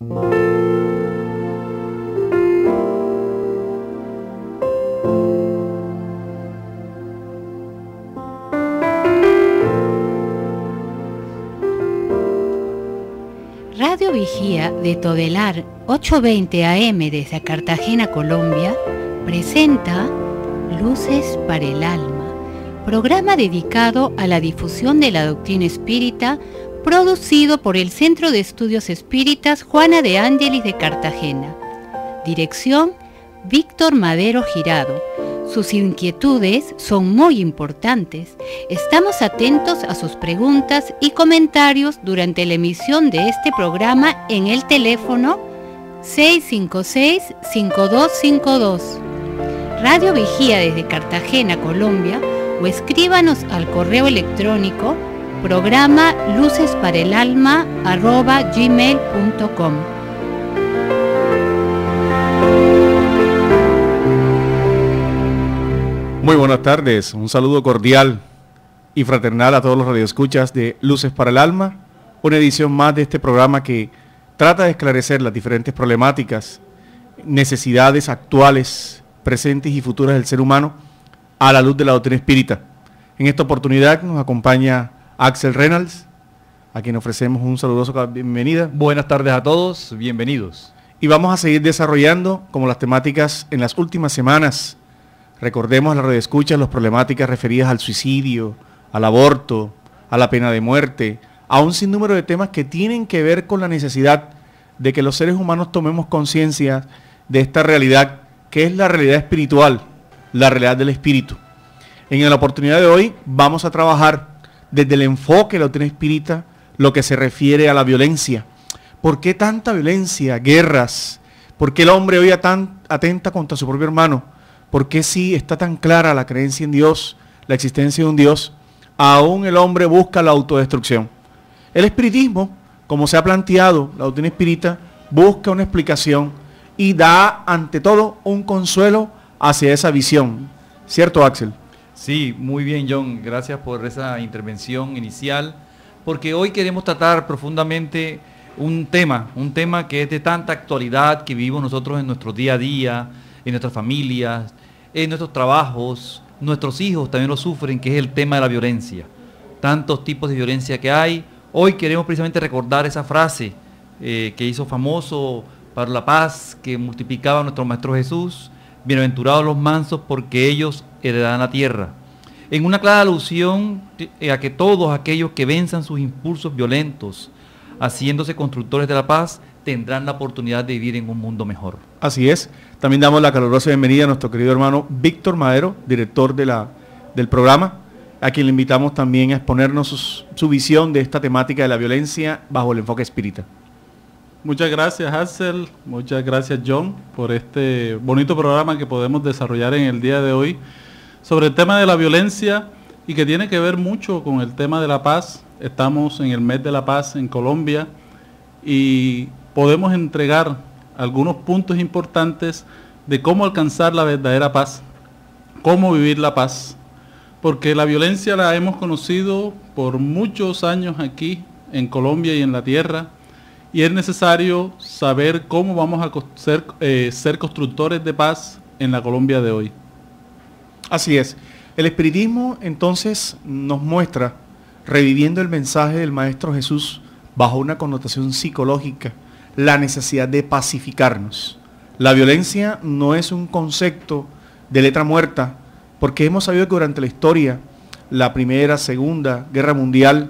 Radio Vigía de Todelar 820 AM desde Cartagena, Colombia, presenta Luces para el Alma, programa dedicado a la difusión de la doctrina espírita, producido por el Centro de Estudios Espíritas Juana de Ángelis de Cartagena. Dirección: Víctor Madero Girado. Sus inquietudes son muy importantes. Estamos atentos a sus preguntas y comentarios durante la emisión de este programa en el teléfono 656-5252. Radio Vigía desde Cartagena, Colombia, o escríbanos al correo electrónico programa lucesparaelalma@gmail.com. Muy buenas tardes, un saludo cordial y fraternal a todos los radioescuchas de Luces para el Alma, una edición más de este programa que trata de esclarecer las diferentes problemáticas, necesidades actuales, presentes y futuras del ser humano a la luz de la doctrina espírita. En esta oportunidad nos acompaña Axel Reynolds, a quien ofrecemos un saludoso bienvenida. Buenas tardes a todos, bienvenidos. Y vamos a seguir desarrollando como las temáticas en las últimas semanas. Recordemos a la radioescucha las problemáticas referidas al suicidio, al aborto, a la pena de muerte, a un sinnúmero de temas que tienen que ver con la necesidad de que los seres humanos tomemos conciencia de esta realidad, que es la realidad espiritual, la realidad del espíritu. En la oportunidad de hoy vamos a trabajar desde el enfoque de la doctrina espírita lo que se refiere a la violencia. ¿Por qué tanta violencia, guerras? ¿Por qué el hombre hoy atenta contra su propio hermano? ¿Por qué si está tan clara la creencia en Dios, la existencia de un Dios, aún el hombre busca la autodestrucción? El espiritismo, como se ha planteado, la doctrina espírita, busca una explicación y da ante todo un consuelo hacia esa visión. ¿Cierto, Axel? Sí, muy bien, John. Gracias por esa intervención inicial, porque hoy queremos tratar profundamente un tema que es de tanta actualidad, que vivimos nosotros en nuestro día a día, en nuestras familias, en nuestros trabajos. Nuestros hijos también lo sufren, que es el tema de la violencia. Tantos tipos de violencia que hay. Hoy queremos precisamente recordar esa frase que hizo famoso para la paz, que multiplicaba nuestro Maestro Jesús: bienaventurados los mansos, porque ellos heredarán la tierra. En una clara alusión a que todos aquellos que venzan sus impulsos violentos, haciéndose constructores de la paz, tendrán la oportunidad de vivir en un mundo mejor. Así es. También damos la calurosa bienvenida a nuestro querido hermano Víctor Madero, director del programa, a quien le invitamos también a exponernos su visión de esta temática de la violencia bajo el enfoque espírita. Muchas gracias, Axel. Muchas gracias, John, por este bonito programa que podemos desarrollar en el día de hoy sobre el tema de la violencia y que tiene que ver mucho con el tema de la paz. Estamos en el mes de la paz en Colombia y podemos entregar algunos puntos importantes de cómo alcanzar la verdadera paz, cómo vivir la paz, porque la violencia la hemos conocido por muchos años aquí en Colombia y en la tierra, y es necesario saber cómo vamos a ser constructores de paz en la Colombia de hoy. Así es. El espiritismo entonces nos muestra, reviviendo el mensaje del Maestro Jesús bajo una connotación psicológica, la necesidad de pacificarnos. La violencia no es un concepto de letra muerta, porque hemos sabido que durante la historia, la Primera, Segunda Guerra Mundial,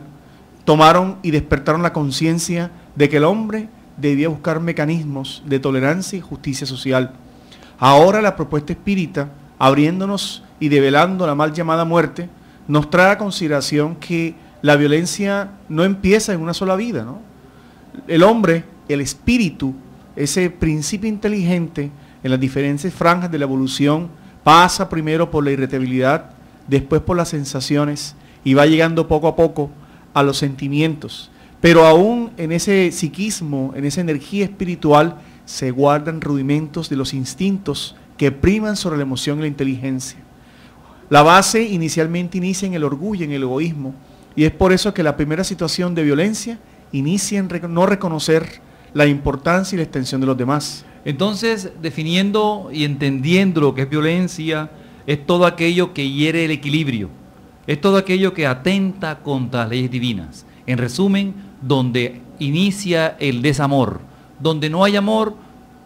tomaron y despertaron la conciencia de que el hombre debía buscar mecanismos de tolerancia y justicia social. Ahora la propuesta espírita, abriéndonos y develando la mal llamada muerte, nos trae a consideración que la violencia no empieza en una sola vida, ¿no? El hombre, el espíritu, ese principio inteligente en las diferentes franjas de la evolución, pasa primero por la irritabilidad, después por las sensaciones y va llegando poco a poco a los sentimientos. Pero aún en ese psiquismo, en esa energía espiritual, se guardan rudimentos de los instintos que priman sobre la emoción y la inteligencia. La base inicialmente inicia en el orgullo, en el egoísmo, y es por eso que la primera situación de violencia inicia en no reconocer la importancia y la extensión de los demás. Entonces, definiendo y entendiendo lo que es violencia, es todo aquello que hiere el equilibrio, es todo aquello que atenta contra las leyes divinas. En resumen, donde inicia el desamor, donde no hay amor,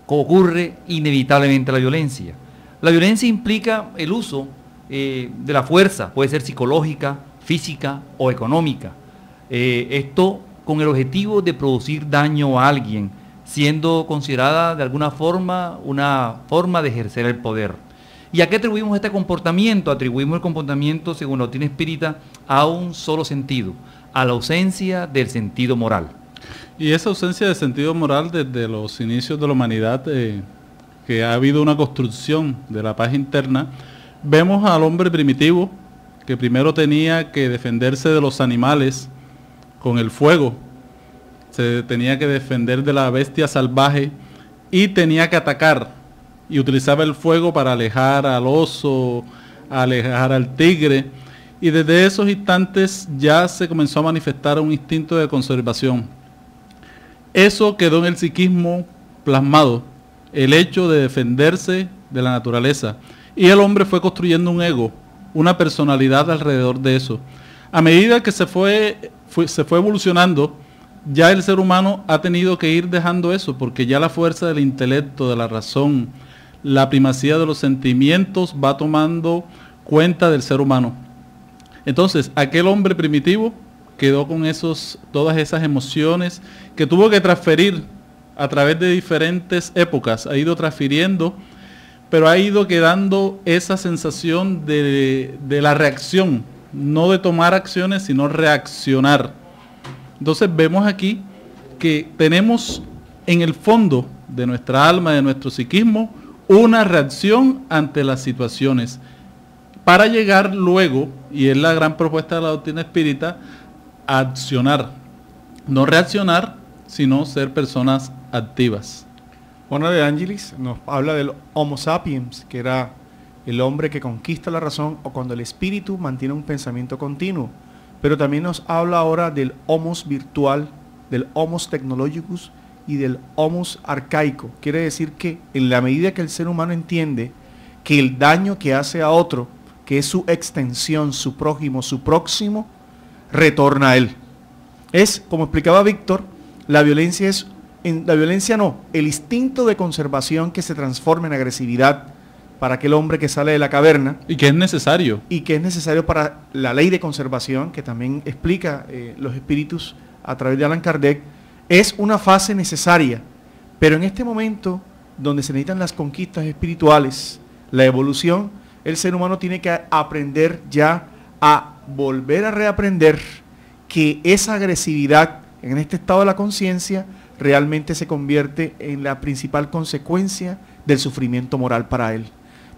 ocurre inevitablemente la violencia. La violencia implica el uso de la fuerza, puede ser psicológica, física o económica. Esto con el objetivo de producir daño a alguien, siendo considerada de alguna forma una forma de ejercer el poder. ¿Y a qué atribuimos este comportamiento? Atribuimos el comportamiento, según la doctrina espírita, a un solo sentido, a la ausencia del sentido moral. Y esa ausencia de sentido moral desde los inicios de la humanidad, que ha habido una construcción de la paz interna, vemos al hombre primitivo que primero tenía que defenderse de los animales con el fuego, se tenía que defender de la bestia salvaje y tenía que atacar, y utilizaba el fuego para alejar al oso, alejar al tigre, y desde esos instantes ya se comenzó a manifestar un instinto de conservación. Eso quedó en el psiquismo plasmado, el hecho de defenderse de la naturaleza, y el hombre fue construyendo un ego, una personalidad alrededor de eso. A medida que se fue evolucionando, ya el ser humano ha tenido que ir dejando eso, porque ya la fuerza del intelecto, de la razón, la primacía de los sentimientos va tomando cuenta del ser humano. Entonces, aquel hombre primitivo quedó con todas esas emociones que tuvo que transferir a través de diferentes épocas, ha ido transfiriendo, pero ha ido quedando esa sensación de la reacción, no de tomar acciones, sino reaccionar. Entonces vemos aquí que tenemos en el fondo de nuestra alma, de nuestro psiquismo, una reacción ante las situaciones, para llegar luego, y es la gran propuesta de la doctrina espírita, a accionar. No reaccionar, sino ser personas activas. Juana de Ángelis nos habla del Homo sapiens, que era el hombre que conquista la razón, o cuando el espíritu mantiene un pensamiento continuo. Pero también nos habla ahora del homos virtual, del homos technologicus y del homos arcaico. Quiere decir que en la medida que el ser humano entiende que el daño que hace a otro, que es su extensión, su prójimo, su próximo, retorna a él. Es, como explicaba Víctor, el instinto de conservación que se transforma en agresividad para aquel hombre que sale de la caverna. Y que es necesario. Y que es necesario para la ley de conservación, que también explica los espíritus a través de Allan Kardec. Es una fase necesaria, pero en este momento donde se necesitan las conquistas espirituales, la evolución, el ser humano tiene que aprender ya a volver a reaprender que esa agresividad en este estado de la conciencia realmente se convierte en la principal consecuencia del sufrimiento moral para él.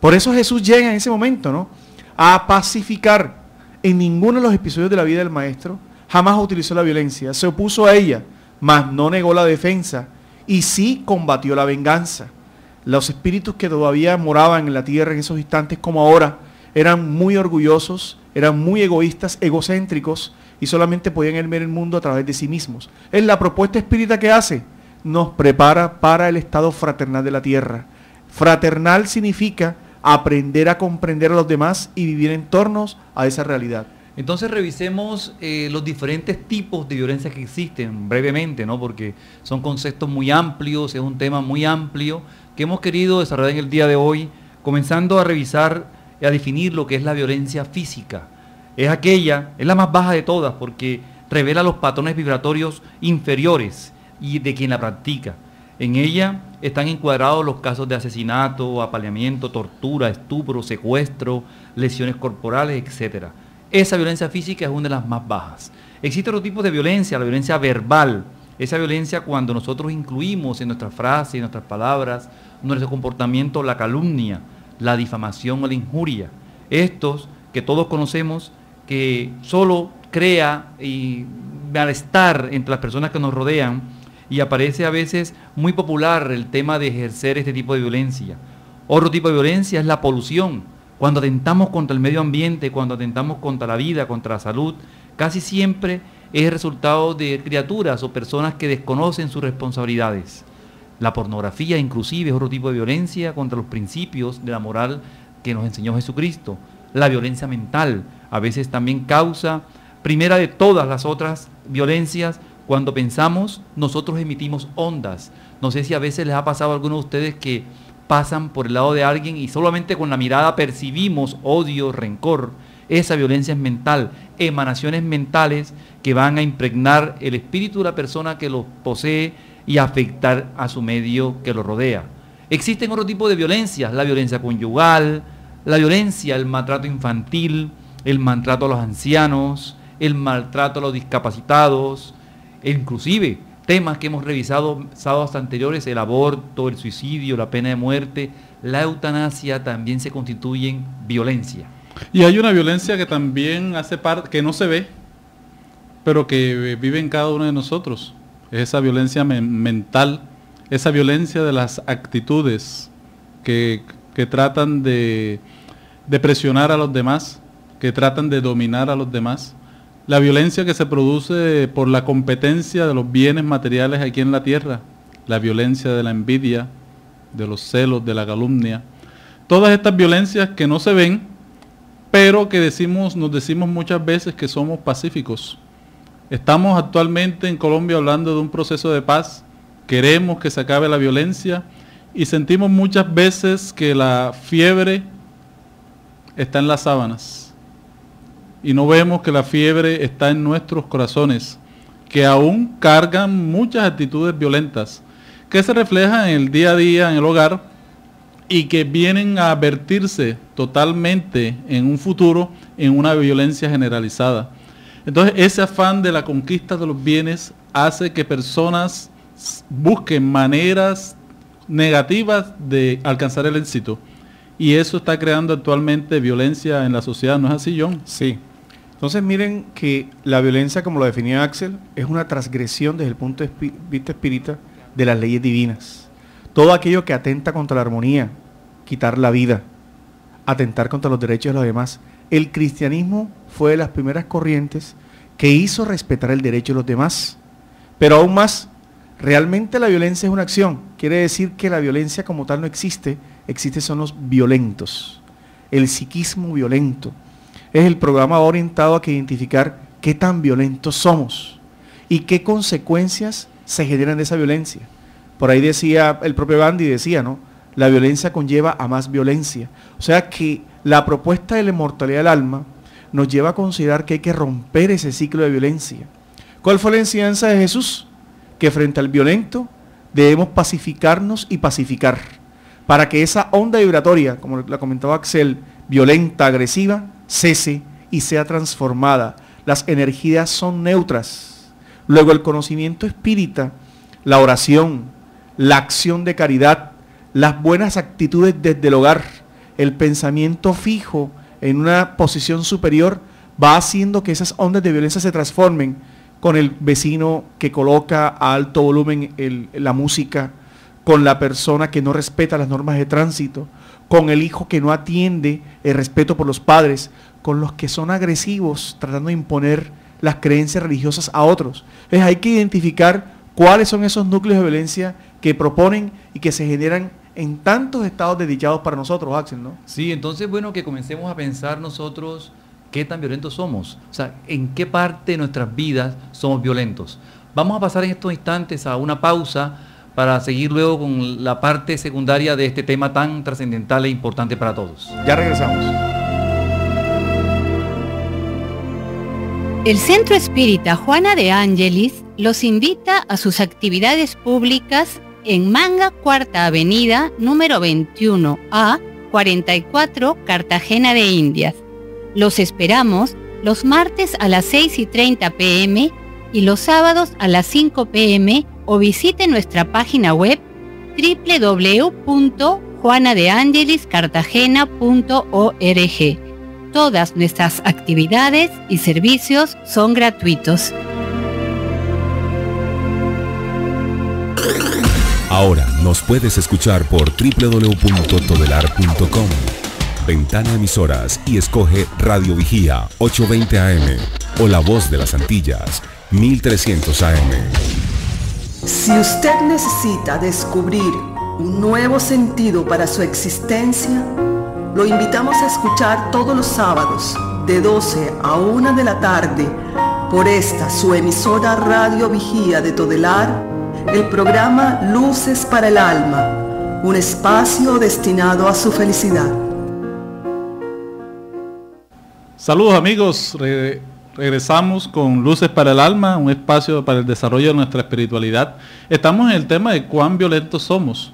Por eso Jesús llega en ese momento, ¿no?, a pacificar. En ninguno de los episodios de la vida del Maestro jamás utilizó la violencia, se opuso a ella, mas no negó la defensa y sí combatió la venganza. Los espíritus que todavía moraban en la tierra en esos instantes como ahora eran muy orgullosos, eran muy egoístas, egocéntricos, y solamente podían ver el mundo a través de sí mismos. Es la propuesta espírita que hace, nos prepara para el estado fraternal de la tierra. Fraternal significa aprender a comprender a los demás y vivir en torno a esa realidad. Entonces revisemos los diferentes tipos de violencia que existen brevemente, ¿no?, porque son conceptos muy amplios, es un tema muy amplio que hemos querido desarrollar en el día de hoy, comenzando a revisar y a definir lo que es la violencia física. Es la más baja de todas, porque revela los patrones vibratorios inferiores y de quien la practica. En ella están encuadrados los casos de asesinato, apaleamiento, tortura, estupro, secuestro, lesiones corporales, etc. Esa violencia física es una de las más bajas. Existe otro tipo de violencia, la violencia verbal. Esa violencia cuando nosotros incluimos en nuestras frases, en nuestras palabras, nuestro comportamiento, la calumnia, la difamación o la injuria. Estos que todos conocemos, que solo crea malestar entre las personas que nos rodean, y aparece a veces muy popular el tema de ejercer este tipo de violencia. Otro tipo de violencia es la polución. Cuando atentamos contra el medio ambiente, cuando atentamos contra la vida, contra la salud, casi siempre es el resultado de criaturas o personas que desconocen sus responsabilidades. La pornografía inclusive es otro tipo de violencia contra los principios de la moral que nos enseñó Jesucristo. La violencia mental a veces también causa, primera de todas las otras violencias, cuando pensamos, nosotros emitimos ondas. No sé si a veces les ha pasado a algunos de ustedes que pasan por el lado de alguien y solamente con la mirada percibimos odio, rencor. Esa violencia es mental, emanaciones mentales que van a impregnar el espíritu de la persona que los posee y afectar a su medio que lo rodea. Existen otro tipo de violencias, la violencia conyugal, la violencia, el maltrato infantil, el maltrato a los ancianos, el maltrato a los discapacitados, e inclusive temas que hemos revisado sábados anteriores, el aborto, el suicidio, la pena de muerte, la eutanasia también se constituyen violencia. Y hay una violencia que también hace parte, que no se ve, pero que vive en cada uno de nosotros. Es esa violencia mental, esa violencia de las actitudes que tratan de presionar a los demás, que tratan de dominar a los demás. La violencia que se produce por la competencia de los bienes materiales aquí en la tierra, la violencia de la envidia, de los celos, de la calumnia. Todas estas violencias que no se ven, pero que nos decimos muchas veces que somos pacíficos. Estamos actualmente en Colombia hablando de un proceso de paz, queremos que se acabe la violencia y sentimos muchas veces que la fiebre está en las sábanas. Y no vemos que la fiebre está en nuestros corazones, que aún cargan muchas actitudes violentas, que se reflejan en el día a día, en el hogar, y que vienen a vertirse totalmente en un futuro en una violencia generalizada. Entonces, ese afán de la conquista de los bienes hace que personas busquen maneras negativas de alcanzar el éxito. Y eso está creando actualmente violencia en la sociedad, ¿no es así, John? Sí. Entonces miren que la violencia, como lo definía Axel, es una transgresión desde el punto de vista espírita de las leyes divinas. Todo aquello que atenta contra la armonía, quitar la vida, atentar contra los derechos de los demás. El cristianismo fue de las primeras corrientes que hizo respetar el derecho de los demás. Pero aún más, realmente la violencia es una acción. Quiere decir que la violencia como tal no existe, son los violentos. El psiquismo violento es el programa orientado a identificar qué tan violentos somos y qué consecuencias se generan de esa violencia. Por ahí decía, el propio Gandhi decía, ¿no? La violencia conlleva a más violencia. O sea que la propuesta de la inmortalidad del alma nos lleva a considerar que hay que romper ese ciclo de violencia. ¿Cuál fue la enseñanza de Jesús? Que frente al violento debemos pacificarnos y pacificar, para que esa onda vibratoria, como la comentaba Axel, violenta, agresiva, cese y sea transformada. Las energías son neutras. Luego el conocimiento espírita, la oración, la acción de caridad, las buenas actitudes desde el hogar, el pensamiento fijo en una posición superior, va haciendo que esas ondas de violencia se transformen con el vecino que coloca a alto volumen la música, con la persona que no respeta las normas de tránsito, con el hijo que no atiende el respeto por los padres, con los que son agresivos tratando de imponer las creencias religiosas a otros. Entonces hay que identificar cuáles son esos núcleos de violencia que proponen y que se generan en tantos estados desdichados para nosotros, Axel, ¿no? Sí, entonces, bueno, que comencemos a pensar nosotros qué tan violentos somos, o sea, en qué parte de nuestras vidas somos violentos. Vamos a pasar en estos instantes a una pausa para seguir luego con la parte secundaria de este tema tan trascendental e importante para todos. Ya regresamos. El Centro Espírita Juana de Ángelis los invita a sus actividades públicas en Manga, Cuarta Avenida, número 21A, 44, Cartagena de Indias. Los esperamos los martes a las 6:30 p.m. y los sábados a las 5 p.m. o visite nuestra página web www.juanadeangeliscartagena.org. Todas nuestras actividades y servicios son gratuitos. Ahora nos puedes escuchar por www.todelar.com. Ventana Emisoras y escoge Radio Vigía 820 AM o La Voz de las Antillas 1300 AM. Si usted necesita descubrir un nuevo sentido para su existencia, lo invitamos a escuchar todos los sábados de 12 a 1 de la tarde por esta su emisora Radio Vigía de Todelar, el programa Luces para el Alma, un espacio destinado a su felicidad. Saludos amigos, regresamos con Luces para el Alma, un espacio para el desarrollo de nuestra espiritualidad. Estamos en el tema de cuán violentos somos.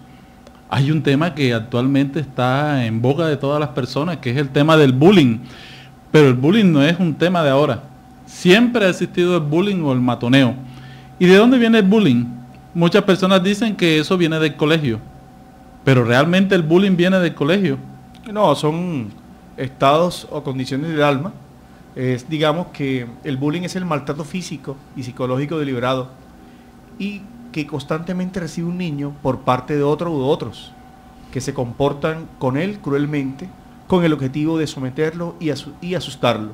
Hay un tema que actualmente está en boca de todas las personas, que es el tema del bullying. Pero el bullying no es un tema de ahora. Siempre ha existido el bullying o el matoneo. ¿Y de dónde viene el bullying? Muchas personas dicen que eso viene del colegio. Pero realmente el bullying viene del colegio. No, son estados o condiciones del alma. Digamos que el bullying es el maltrato físico y psicológico deliberado y que constantemente recibe un niño por parte de otro u otros que se comportan con él cruelmente con el objetivo de someterlo y asustarlo.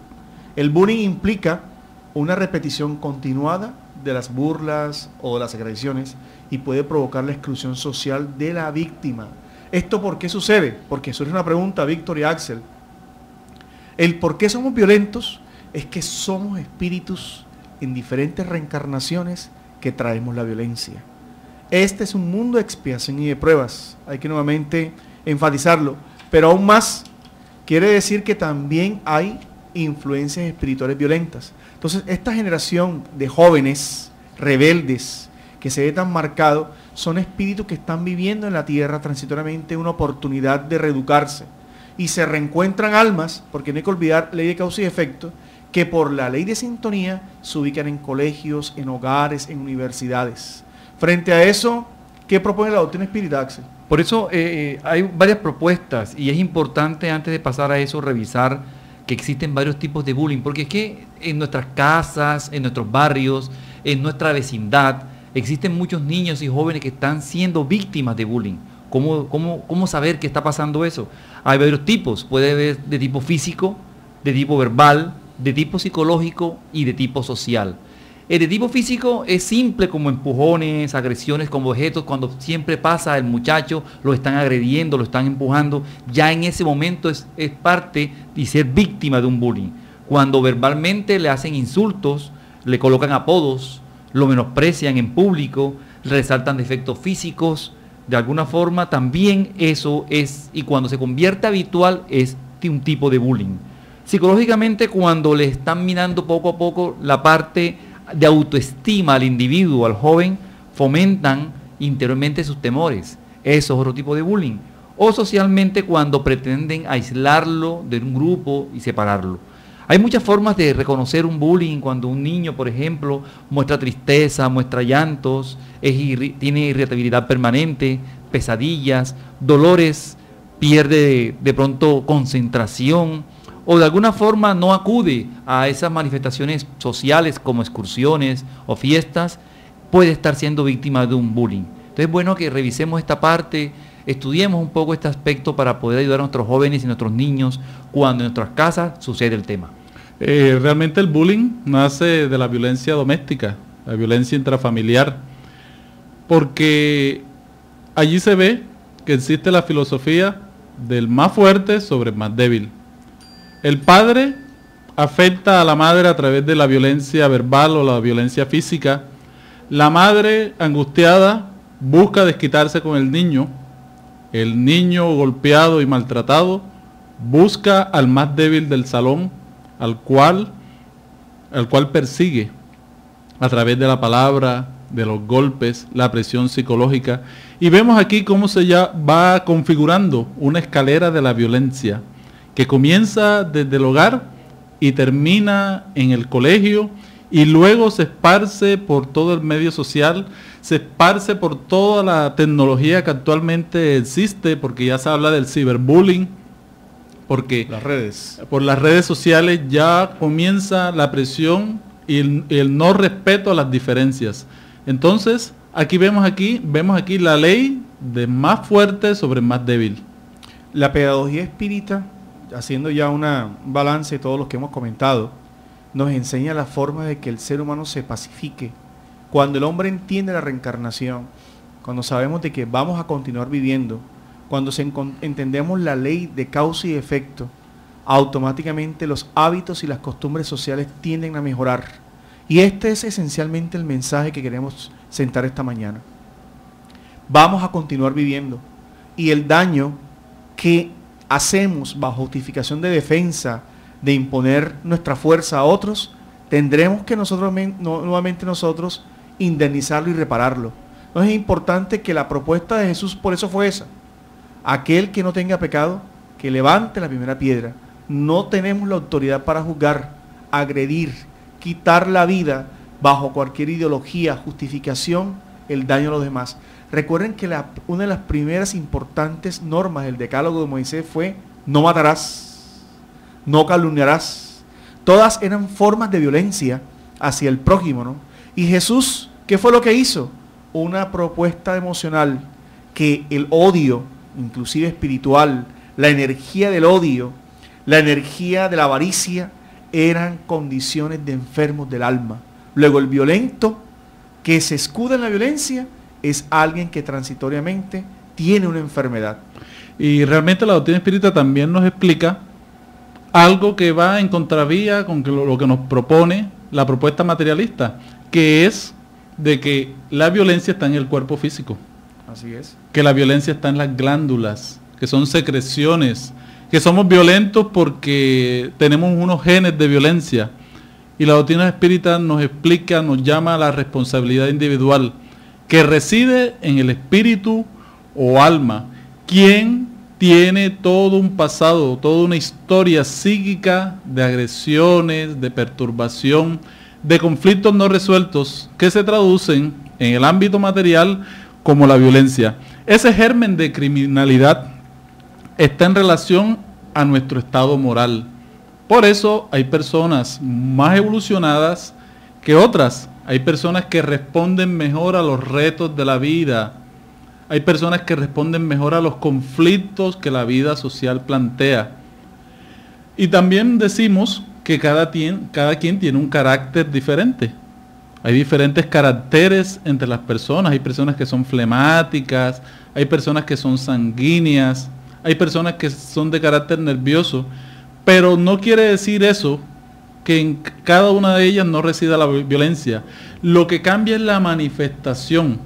El bullying implica una repetición continuada de las burlas o de las agresiones y puede provocar la exclusión social de la víctima. ¿Esto por qué sucede? Porque surge una pregunta, Víctor y Axel. El por qué somos violentos es que somos espíritus en diferentes reencarnaciones que traemos la violencia. Este es un mundo de expiación y de pruebas, hay que nuevamente enfatizarlo, pero aún más quiere decir que también hay influencias espirituales violentas. Entonces, esta generación de jóvenes rebeldes que se ve tan marcado son espíritus que están viviendo en la tierra transitoriamente una oportunidad de reeducarse y se reencuentran almas, porque no hay que olvidar ley de causa y efecto, que por la ley de sintonía se ubican en colegios, en hogares, en universidades. Frente a eso, ¿qué propone la doctrina espírita, Axel? Por eso hay varias propuestas y es importante antes de pasar a eso revisar que existen varios tipos de bullying, porque es que en nuestras casas, en nuestros barrios, en nuestra vecindad, existen muchos niños y jóvenes que están siendo víctimas de bullying. ¿Cómo saber que está pasando eso? Hay varios tipos, puede haber de tipo físico, de tipo verbal, de tipo psicológico y de tipo social. El de tipo físico es simple como empujones, agresiones con objetos, cuando siempre pasa el muchacho, lo están agrediendo, lo están empujando, ya en ese momento es parte de ser víctima de un bullying. Cuando verbalmente le hacen insultos, le colocan apodos, lo menosprecian en público, le resaltan defectos físicos, de alguna forma también eso es, y cuando se convierte habitual es un tipo de bullying. Psicológicamente, cuando le están minando poco a poco la parte de autoestima al individuo, al joven, fomentan interiormente sus temores. Eso es otro tipo de bullying. O socialmente, cuando pretenden aislarlo de un grupo y separarlo. Hay muchas formas de reconocer un bullying cuando un niño, por ejemplo, muestra tristeza, muestra llantos, tiene irritabilidad permanente, pesadillas, dolores, pierde de pronto concentración o de alguna forma no acude a esas manifestaciones sociales como excursiones o fiestas, puede estar siendo víctima de un bullying. Entonces es bueno que revisemos esta parte, estudiemos un poco este aspecto para poder ayudar a nuestros jóvenes y nuestros niños cuando en nuestras casas sucede el tema. Realmente el bullying nace de la violencia doméstica, la violencia intrafamiliar, porque allí se ve que existe la filosofía del más fuerte sobre el más débil. El padre afecta a la madre a través de la violencia verbal o la violencia física. La madre, angustiada, busca desquitarse con el niño. El niño golpeado y maltratado busca al más débil del salón, al cual persigue a través de la palabra, de los golpes, la presión psicológica. Y vemos aquí cómo se ya va configurando una escalera de la violencia que comienza desde el hogar y termina en el colegio y luego se esparce por todo el medio social, se esparce por toda la tecnología que actualmente existe, porque ya se habla del ciberbullying, porque por las redes sociales ya comienza la presión y el no respeto a las diferencias. Entonces, vemos aquí la ley de más fuerte sobre más débil. La pedagogía espírita, haciendo ya un balance de todos los que hemos comentado, nos enseña la forma de que el ser humano se pacifique. Cuando el hombre entiende la reencarnación, cuando sabemos de que vamos a continuar viviendo, cuando entendemos la ley de causa y efecto, automáticamente los hábitos y las costumbres sociales tienden a mejorar. Y este es esencialmente el mensaje que queremos sentar esta mañana. Vamos a continuar viviendo y el daño que hacemos bajo justificación de defensa, de imponer nuestra fuerza a otros, tendremos que nuevamente nosotros indemnizarlo y repararlo. Entonces es importante que la propuesta de Jesús por eso fue esa. Aquel que no tenga pecado, que levante la primera piedra. No tenemos la autoridad para juzgar, agredir, quitar la vida bajo cualquier ideología, justificación, el daño a los demás. Recuerden que una de las primeras importantes normas del decálogo de Moisés fue: no matarás, no calumniarás. Todas eran formas de violencia hacia el prójimo, ¿no? Y Jesús, ¿qué fue lo que hizo? Una propuesta emocional que el odio, inclusive espiritual, la energía del odio, la energía de la avaricia, eran condiciones de enfermos del alma. Luego el violento que se escuda en la violencia es alguien que transitoriamente tiene una enfermedad. Y realmente la doctrina espírita también nos explica algo que va en contravía con lo que nos propone la propuesta materialista, que es de que la violencia está en el cuerpo físico. Así es. Que la violencia está en las glándulas, que son secreciones, que somos violentos porque tenemos unos genes de violencia. Y la doctrina espírita nos explica, nos llama a la responsabilidad individual, que reside en el espíritu o alma, quien tiene todo un pasado, toda una historia psíquica de agresiones, de perturbación, de conflictos no resueltos, que se traducen en el ámbito material como la violencia. Ese germen de criminalidad está en relación a nuestro estado moral. Por eso hay personas más evolucionadas que otras. Hay personas que responden mejor a los retos de la vida. Hay personas que responden mejor a los conflictos que la vida social plantea. Y también decimos que cada quien tiene un carácter diferente. Hay diferentes caracteres entre las personas. Hay personas que son flemáticas, hay personas que son sanguíneas, hay personas que son de carácter nervioso. Pero no quiere decir eso que en cada una de ellas no resida la violencia. Lo que cambia es la manifestación.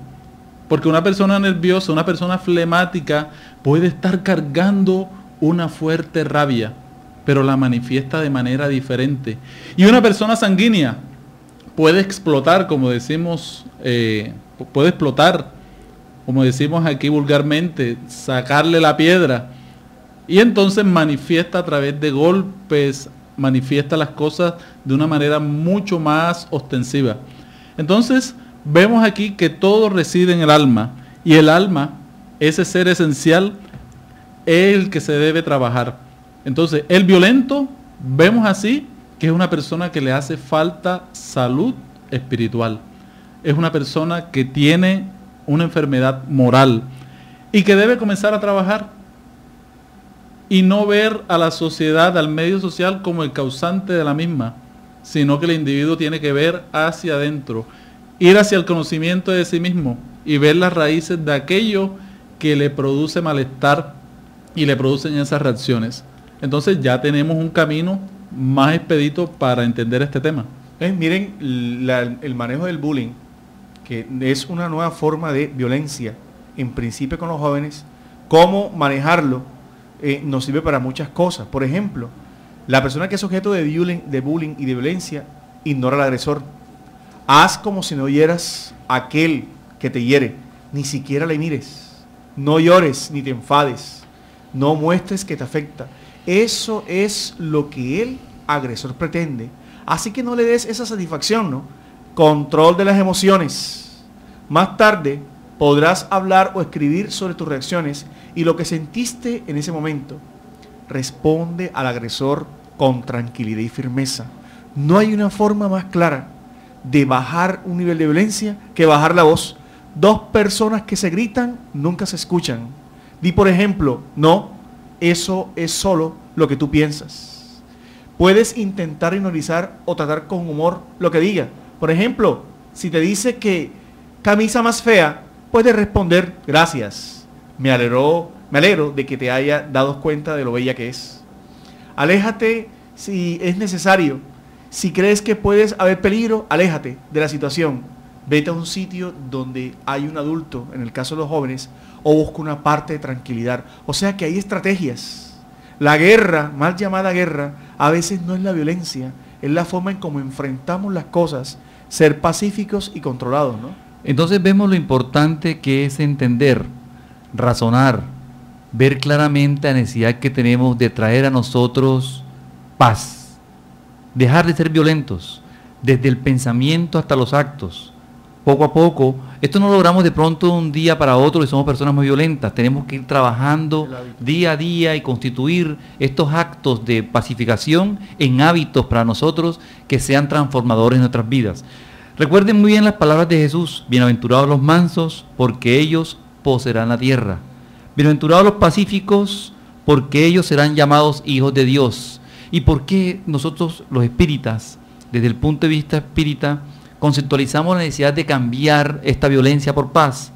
Porque una persona nerviosa, una persona flemática puede estar cargando una fuerte rabia, pero la manifiesta de manera diferente. Y una persona sanguínea puede explotar, como decimos, puede explotar, como decimos aquí vulgarmente, sacarle la piedra. Y entonces manifiesta a través de golpes, manifiesta las cosas de una manera mucho más ostensiva. Entonces, vemos aquí que todo reside en el alma, y el alma, ese ser esencial, es el que se debe trabajar. Entonces, el violento, vemos así, que es una persona que le hace falta salud espiritual. Es una persona que tiene una enfermedad moral y que debe comenzar a trabajar y no ver a la sociedad, al medio social como el causante de la misma, sino que el individuo tiene que ver hacia adentro, ir hacia el conocimiento de sí mismo y ver las raíces de aquello que le produce malestar y le producen esas reacciones. Entonces ya tenemos un camino más expedito para entender este tema. Miren, el manejo del bullying, que es una nueva forma de violencia, en principio con los jóvenes, cómo manejarlo nos sirve para muchas cosas. Por ejemplo, la persona que es objeto de bullying y de violencia ignora al agresor. Haz como si no oyeras a aquel que te hiere, ni siquiera le mires, no llores ni te enfades, no muestres que te afecta. Eso es lo que el agresor pretende. Así que no le des esa satisfacción, ¿no? Control de las emociones. Más tarde podrás hablar o escribir sobre tus reacciones y lo que sentiste en ese momento. Responde al agresor con tranquilidad y firmeza. No hay una forma más clara de bajar un nivel de violencia que bajar la voz. Dos personas que se gritan nunca se escuchan. Di, por ejemplo, no, eso es solo lo que tú piensas. Puedes intentar ignorar o tratar con humor lo que diga. Por ejemplo, si te dice que camisa más fea, puedes responder, gracias. Me alegro de que te haya dado cuenta de lo bella que es. Aléjate si es necesario. Si crees que puedes haber peligro, aléjate de la situación. Vete a un sitio donde hay un adulto, en el caso de los jóvenes, o busca una parte de tranquilidad. O sea que hay estrategias. La guerra, mal llamada guerra, a veces no es la violencia, es la forma en cómo enfrentamos las cosas, ser pacíficos y controlados, ¿no? Entonces vemos lo importante que es entender, razonar, ver claramente la necesidad que tenemos de traer a nosotros paz, dejar de ser violentos, desde el pensamiento hasta los actos. Poco a poco, esto no lo logramos de pronto de un día para otro y somos personas muy violentas. Tenemos que ir trabajando día a día y constituir estos actos de pacificación en hábitos para nosotros que sean transformadores en nuestras vidas. Recuerden muy bien las palabras de Jesús: bienaventurados los mansos, porque ellos poseerán la tierra. Bienaventurados los pacíficos, porque ellos serán llamados hijos de Dios. ¿Y por qué nosotros los espíritas, desde el punto de vista espírita, conceptualizamos la necesidad de cambiar esta violencia por paz?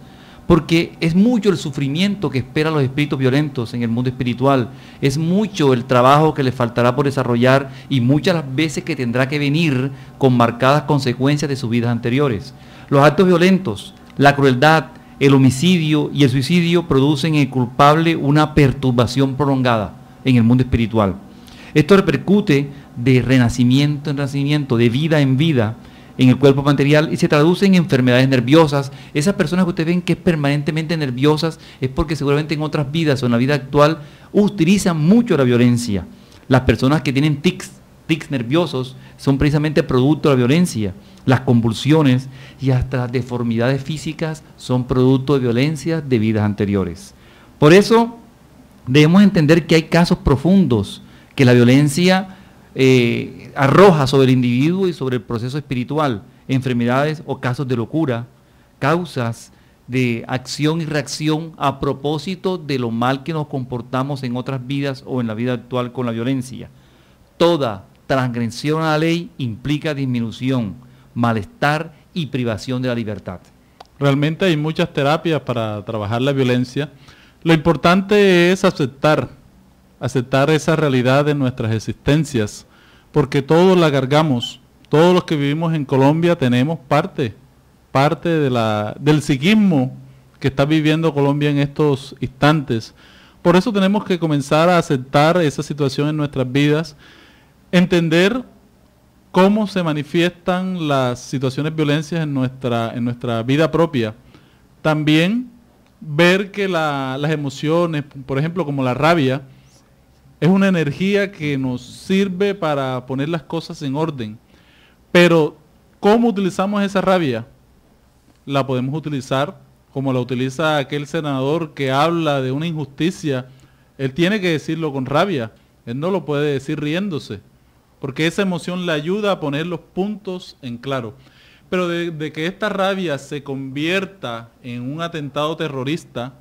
Porque es mucho el sufrimiento que espera a los espíritus violentos en el mundo espiritual, es mucho el trabajo que les faltará por desarrollar y muchas las veces que tendrá que venir con marcadas consecuencias de sus vidas anteriores. Los actos violentos, la crueldad, el homicidio y el suicidio producen en el culpable una perturbación prolongada en el mundo espiritual. Esto repercute de renacimiento en renacimiento, de vida en vida, en el cuerpo material, y se traduce en enfermedades nerviosas. Esas personas que ustedes ven que es permanentemente nerviosas es porque seguramente en otras vidas o en la vida actual utilizan mucho la violencia. Las personas que tienen tics nerviosos son precisamente producto de la violencia. Las convulsiones y hasta las deformidades físicas son producto de violencia de vidas anteriores. Por eso debemos entender que hay casos profundos que la violencia arroja sobre el individuo y sobre el proceso espiritual, enfermedades o casos de locura, causas de acción y reacción a propósito de lo mal que nos comportamos en otras vidas o en la vida actual con la violencia. Toda transgresión a la ley implica disminución, malestar y privación de la libertad. Realmente hay muchas terapias para trabajar la violencia. Lo importante es aceptar esa realidad de nuestras existencias, porque todos la cargamos. Todos los que vivimos en Colombia tenemos parte del psiquismo que está viviendo Colombia en estos instantes. Por eso tenemos que comenzar a aceptar esa situación en nuestras vidas, entender cómo se manifiestan las situaciones de violencia en nuestra vida propia. También ver que las emociones, por ejemplo, como la rabia, es una energía que nos sirve para poner las cosas en orden. Pero, ¿cómo utilizamos esa rabia? La podemos utilizar como la utiliza aquel senador que habla de una injusticia. Él tiene que decirlo con rabia. Él no lo puede decir riéndose, porque esa emoción le ayuda a poner los puntos en claro. Pero de que esta rabia se convierta en un atentado terrorista,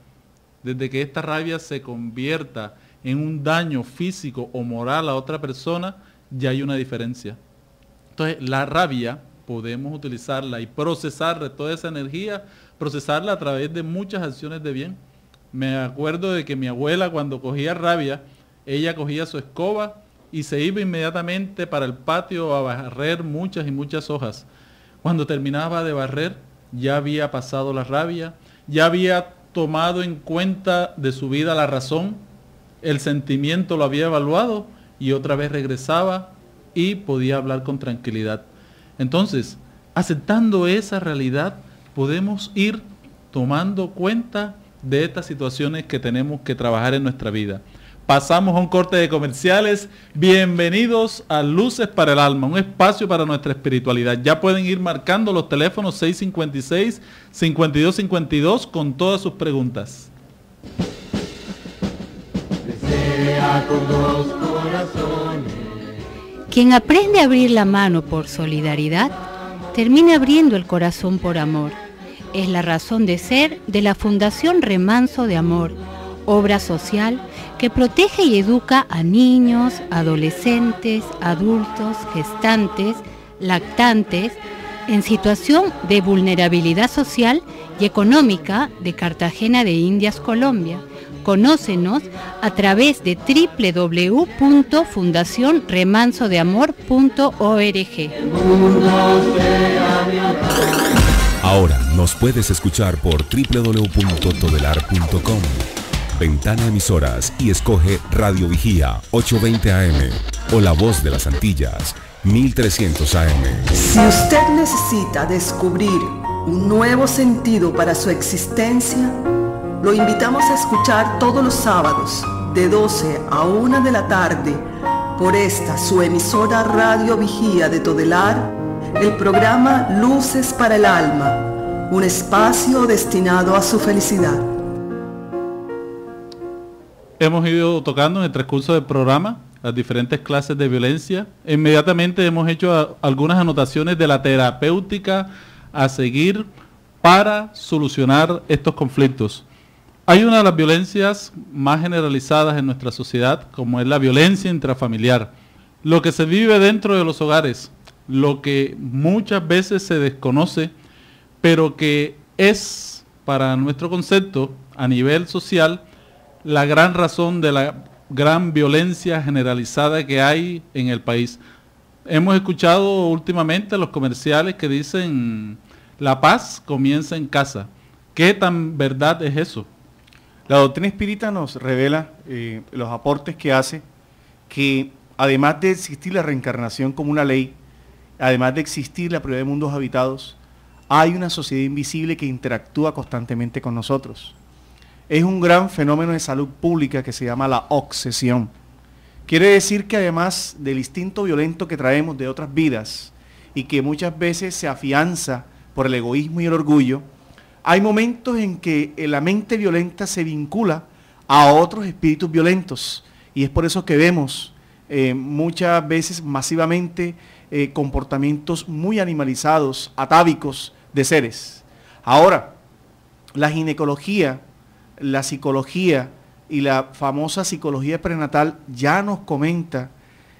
desde que esta rabia se convierta en un daño físico o moral a otra persona, ya hay una diferencia. Entonces, la rabia podemos utilizarla y procesar toda esa energía, procesarla a través de muchas acciones de bien. Me acuerdo de que mi abuela, cuando cogía rabia, ella cogía su escoba y se iba inmediatamente para el patio a barrer muchas y muchas hojas. Cuando terminaba de barrer, ya había pasado la rabia, ya había tomado en cuenta de su vida la razón, el sentimiento lo había evaluado y otra vez regresaba y podía hablar con tranquilidad. Entonces, aceptando esa realidad, podemos ir tomando cuenta de estas situaciones que tenemos que trabajar en nuestra vida. Pasamos a un corte de comerciales. Bienvenidos a Luces para el Alma, un espacio para nuestra espiritualidad. Ya pueden ir marcando los teléfonos 656-5252 con todas sus preguntas. Con dos corazones. Quien aprende a abrir la mano por solidaridad, termina abriendo el corazón por amor. Es la razón de ser de la Fundación Remanso de Amor, obra social que protege y educa a niños, adolescentes, adultos, gestantes, lactantes, en situación de vulnerabilidad social y económica de Cartagena de Indias, Colombia. Conócenos a través de www.fundacionremansodeamor.org. Ahora nos puedes escuchar por www.todelar.com. Ventana Emisoras y escoge Radio Vigía 820 AM o La Voz de las Antillas 1300 AM. Si usted necesita descubrir un nuevo sentido para su existencia, lo invitamos a escuchar todos los sábados de 12 a 1 de la tarde por esta su emisora Radio Vigía de Todelar, el programa Luces para el Alma, un espacio destinado a su felicidad. Hemos ido tocando en el transcurso del programa las diferentes clases de violencia. Inmediatamente hemos hecho algunas anotaciones de la terapéutica a seguir para solucionar estos conflictos. Hay una de las violencias más generalizadas en nuestra sociedad, como es la violencia intrafamiliar. Lo que se vive dentro de los hogares, lo que muchas veces se desconoce, pero que es, para nuestro concepto, a nivel social, la gran razón de la gran violencia generalizada que hay en el país. Hemos escuchado últimamente los comerciales que dicen la paz comienza en casa. ¿Qué tan verdad es eso? La doctrina espírita nos revela los aportes que hace, que además de existir la reencarnación como una ley, además de existir la prioridad de mundos habitados, hay una sociedad invisible que interactúa constantemente con nosotros. Es un gran fenómeno de salud pública que se llama la obsesión. Quiere decir que además del instinto violento que traemos de otras vidas y que muchas veces se afianza por el egoísmo y el orgullo, hay momentos en que la mente violenta se vincula a otros espíritus violentos, y es por eso que vemos muchas veces masivamente comportamientos muy animalizados, atávicos de seres. Ahora, la ginecología, la psicología y la famosa psicología prenatal ya nos comenta,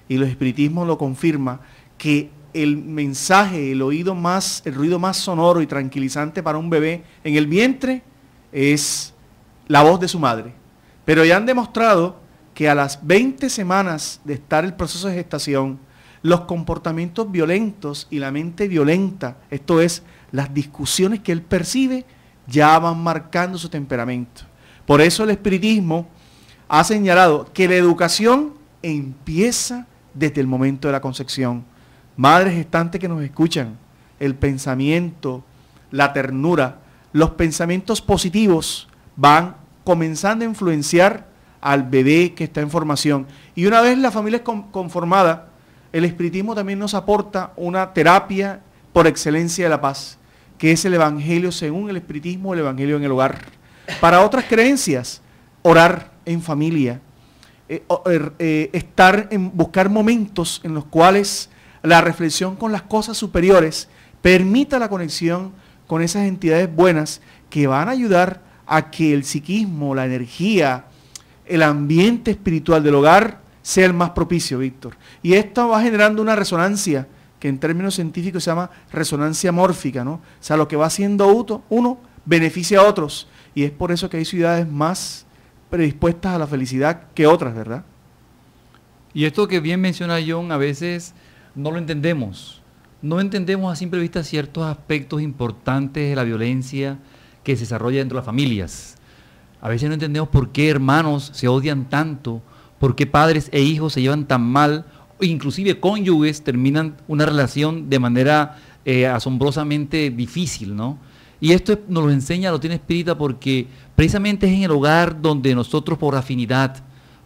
y los espiritismos lo confirma, que el mensaje, el ruido más sonoro y tranquilizante para un bebé en el vientre es la voz de su madre. Pero ya han demostrado que a las 20 semanas de estar el proceso de gestación, los comportamientos violentos y la mente violenta, esto es, las discusiones que él percibe, ya van marcando su temperamento. Por eso el espiritismo ha señalado que la educación empieza desde el momento de la concepción. Madres gestantes que nos escuchan, el pensamiento, la ternura, los pensamientos positivos van comenzando a influenciar al bebé que está en formación. Y una vez la familia es conformada, el espiritismo también nos aporta una terapia por excelencia de la paz, que es el evangelio según el espiritismo, el evangelio en el hogar. Para otras creencias, orar en familia, buscar momentos en los cuales la reflexión con las cosas superiores permita la conexión con esas entidades buenas que van a ayudar a que el psiquismo, la energía, el ambiente espiritual del hogar sea el más propicio, Víctor. Y esto va generando una resonancia que en términos científicos se llama resonancia mórfica, ¿no? O sea, lo que va haciendo uno beneficia a otros. Y es por eso que hay ciudades más predispuestas a la felicidad que otras, ¿verdad? Y esto que bien menciona John, a veces no lo entendemos. No entendemos a simple vista ciertos aspectos importantes de la violencia que se desarrolla dentro de las familias. A veces no entendemos por qué hermanos se odian tanto, por qué padres e hijos se llevan tan mal, o inclusive cónyuges terminan una relación de manera asombrosamente difícil, ¿no? Y esto nos lo enseña la doctrina espírita porque precisamente es en el hogar donde nosotros por afinidad,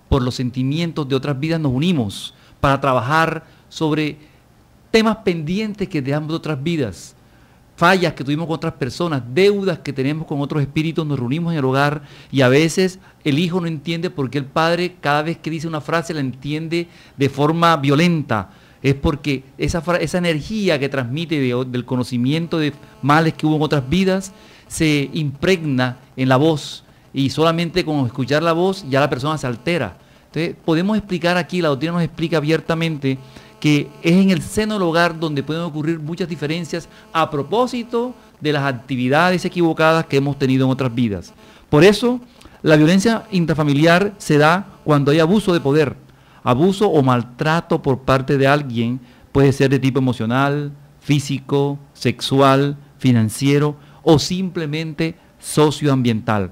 por los sentimientos de otras vidas nos unimos para trabajar sobre temas pendientes que dejamos de otras vidas, fallas que tuvimos con otras personas, deudas que tenemos con otros espíritus, nos reunimos en el hogar y a veces el hijo no entiende por qué el padre cada vez que dice una frase la entiende de forma violenta. Es porque esa energía que transmite del conocimiento de males que hubo en otras vidas se impregna en la voz y solamente con escuchar la voz ya la persona se altera. Entonces podemos explicar aquí, la doctrina nos explica abiertamente que es en el seno del hogar donde pueden ocurrir muchas diferencias a propósito de las actividades equivocadas que hemos tenido en otras vidas. Por eso, la violencia intrafamiliar se da cuando hay abuso de poder, abuso o maltrato por parte de alguien, puede ser de tipo emocional, físico, sexual, financiero o simplemente socioambiental.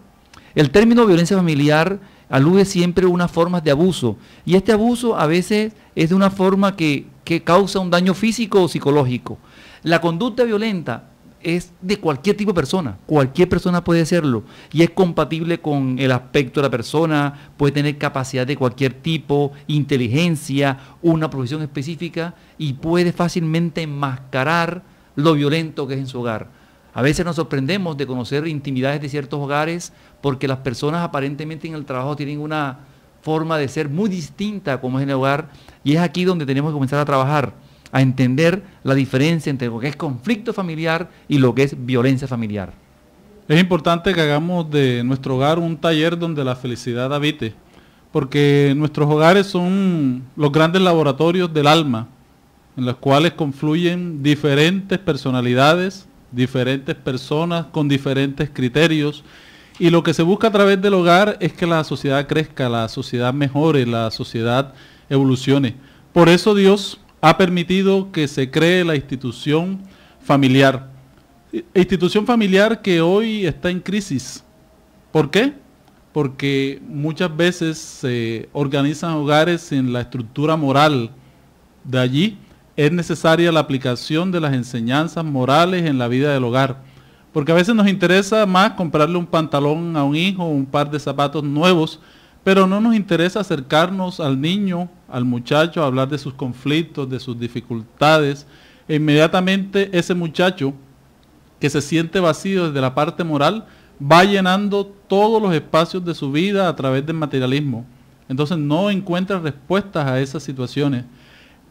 El término violencia familiar alude siempre a unas formas de abuso, y este abuso a veces es de una forma que causa un daño físico o psicológico. La conducta violenta es de cualquier tipo de persona, cualquier persona puede hacerlo, y es compatible con el aspecto de la persona, puede tener capacidad de cualquier tipo, inteligencia, una profesión específica, y puede fácilmente enmascarar lo violento que es en su hogar. A veces nos sorprendemos de conocer intimidades de ciertos hogares porque las personas aparentemente en el trabajo tienen una forma de ser muy distinta como es en el hogar, y es aquí donde tenemos que comenzar a trabajar, a entender la diferencia entre lo que es conflicto familiar y lo que es violencia familiar. Es importante que hagamos de nuestro hogar un taller donde la felicidad habite, porque nuestros hogares son los grandes laboratorios del alma, en los cuales confluyen diferentes personalidades, diferentes personas con diferentes criterios, y lo que se busca a través del hogar es que la sociedad crezca, la sociedad mejore, la sociedad evolucione. Por eso Dios ha permitido que se cree la institución familiar. Institución familiar que hoy está en crisis. ¿Por qué? Porque muchas veces se organizan hogares sin la estructura moral. De allí es necesaria la aplicación de las enseñanzas morales en la vida del hogar. Porque a veces nos interesa más comprarle un pantalón a un hijo, un par de zapatos nuevos, pero no nos interesa acercarnos al niño, al muchacho, a hablar de sus conflictos, de sus dificultades. E inmediatamente ese muchacho que se siente vacío desde la parte moral va llenando todos los espacios de su vida a través del materialismo. Entonces no encuentra respuestas a esas situaciones.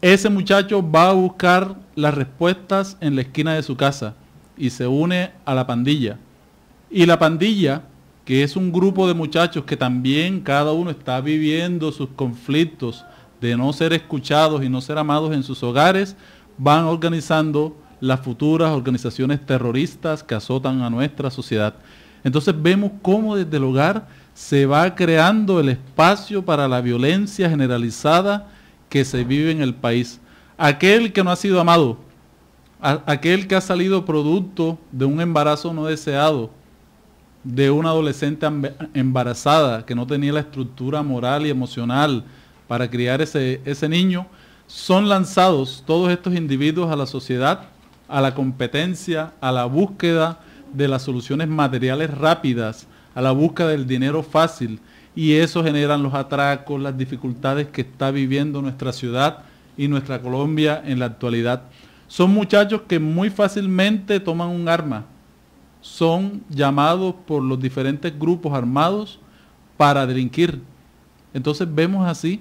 Ese muchacho va a buscar las respuestas en la esquina de su casa y se une a la pandilla. Y la pandilla, que es un grupo de muchachos que también cada uno está viviendo sus conflictos de no ser escuchados y no ser amados en sus hogares, van organizando las futuras organizaciones terroristas que azotan a nuestra sociedad. Entonces vemos cómo desde el hogar se va creando el espacio para la violencia generalizada que se vive en el país. Aquel que no ha sido amado, aquel que ha salido producto de un embarazo no deseado, de una adolescente embarazada que no tenía la estructura moral y emocional para criar ese niño, son lanzados todos estos individuos a la sociedad, a la competencia, a la búsqueda de las soluciones materiales rápidas, a la búsqueda del dinero fácil, y eso generan los atracos, las dificultades que está viviendo nuestra ciudad y nuestra Colombia en la actualidad. Son muchachos que muy fácilmente toman un arma, son llamados por los diferentes grupos armados para delinquir. Entonces vemos así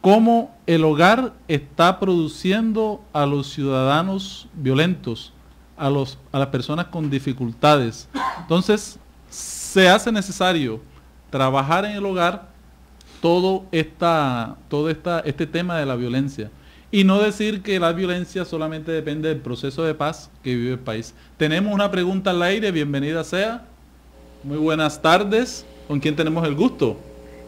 cómo el hogar está produciendo a los ciudadanos violentos, a las personas con dificultades. Entonces se hace necesario trabajar en el hogar todo este tema de la violencia. Y no decir que la violencia solamente depende del proceso de paz que vive el país. Tenemos una pregunta al aire, bienvenida sea. Muy buenas tardes, ¿con quién tenemos el gusto?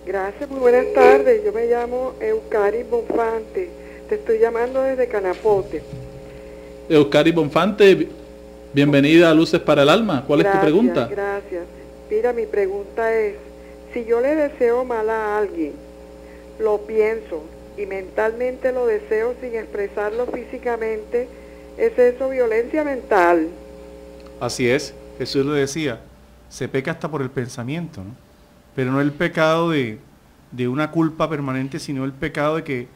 Gracias, muy buenas tardes. Yo me llamo Eucari Bonfante, te estoy llamando desde Canapote. Eucari Bonfante, bienvenida a Luces para el Alma. ¿Cuál es tu pregunta? Gracias. Mira, mi pregunta es, si yo le deseo mal a alguien, lo pienso y mentalmente lo deseo sin expresarlo físicamente, ¿es eso violencia mental? Así es, Jesús lo decía, se peca hasta por el pensamiento, ¿no? Pero no el pecado de una culpa permanente, sino el pecado de que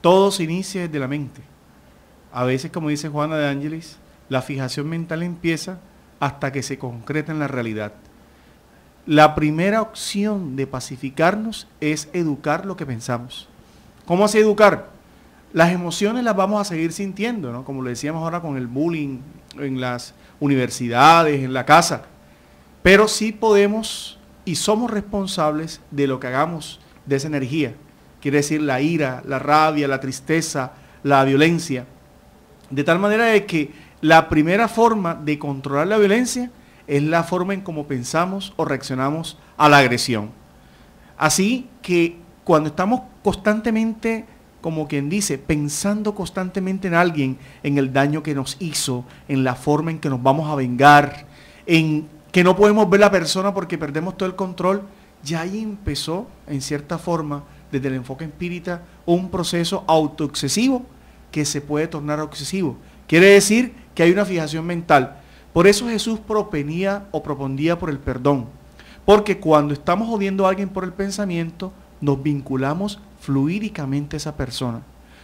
todo se inicia desde la mente. A veces, como dice Juana de Ángelis, la fijación mental empieza hasta que se concreta en la realidad. La primera opción de pacificarnos es educar lo que pensamos. ¿Cómo así educar? Las emociones las vamos a seguir sintiendo, ¿no? Como lo decíamos ahora con el bullying en las universidades, en la casa. Pero sí podemos y somos responsables de lo que hagamos de esa energía. Quiere decir la ira, la rabia, la tristeza, la violencia. De tal manera de que la primera forma de controlar la violencia es la forma en cómo pensamos o reaccionamos a la agresión. Así que cuando estamos constantemente, como quien dice, pensando constantemente en alguien, en el daño que nos hizo, en la forma en que nos vamos a vengar, en que no podemos ver la persona porque perdemos todo el control, ya ahí empezó, en cierta forma, desde el enfoque espírita, un proceso autoexcesivo que se puede tornar obsesivo. Quiere decir que hay una fijación mental. Por eso Jesús propondía por el perdón. Porque cuando estamos odiando a alguien por el pensamiento, nos vinculamos fluídicamente a esa persona.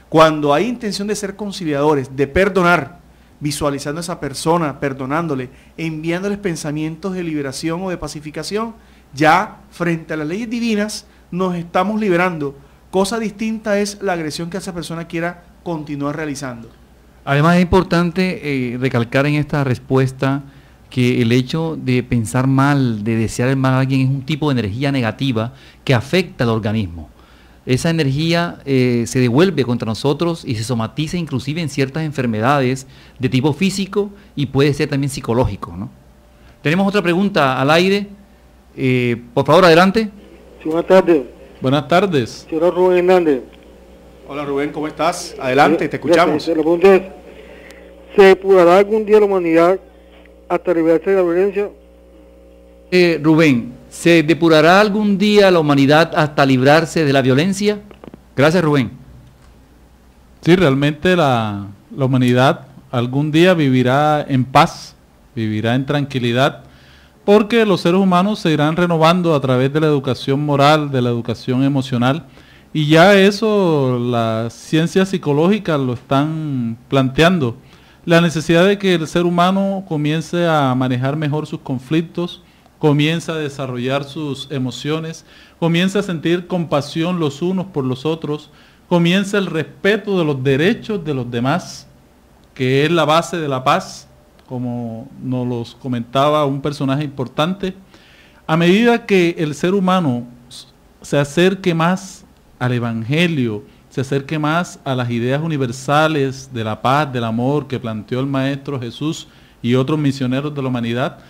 Cuando hay intención de ser conciliadores, de perdonar, visualizando a esa persona, perdonándole, enviándoles pensamientos de liberación o de pacificación, ya frente a las leyes divinas nos estamos liberando. Cosa distinta es la agresión que esa persona quiera continuar realizando. Además es importante recalcar en esta respuesta que el hecho de pensar mal, de desear el mal a alguien es un tipo de energía negativa que afecta al organismo. Esa energía se devuelve contra nosotros y se somatiza inclusive en ciertas enfermedades de tipo físico y puede ser también psicológico, ¿no? Tenemos otra pregunta al aire. Por favor, adelante. Sí, buenas tardes. Buenas tardes. Señor Rubén Hernández. Hola Rubén, ¿cómo estás? Adelante, te escuchamos. La pregunta es, ¿se depurará algún día la humanidad hasta liberarse de la violencia? Rubén, ¿se depurará algún día la humanidad hasta librarse de la violencia? Gracias, Rubén. Sí, realmente la humanidad algún día vivirá en paz, vivirá en tranquilidad, porque los seres humanos se irán renovando a través de la educación moral, de la educación emocional, y ya eso las ciencias psicológicas lo están planteando. La necesidad de que el ser humano comience a manejar mejor sus conflictos, comience a desarrollar sus emociones, comience a sentir compasión los unos por los otros, comience el respeto de los derechos de los demás, que es la base de la paz, como nos los comentaba un personaje importante. A medida que el ser humano se acerque más al Evangelio, se acerque más a las ideas universales de la paz, del amor que planteó el Maestro Jesús y otros misioneros de la humanidad,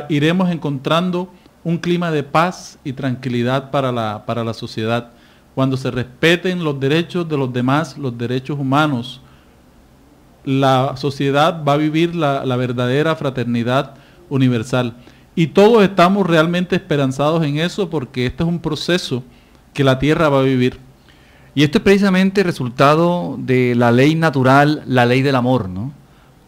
iremos encontrando un clima de paz y tranquilidad para la sociedad. Cuando se respeten los derechos de los demás, los derechos humanos, la sociedad va a vivir la verdadera fraternidad universal. Y todos estamos realmente esperanzados en eso porque este es un proceso que la Tierra va a vivir. Y esto es precisamente resultado de la ley natural, la ley del amor, ¿no?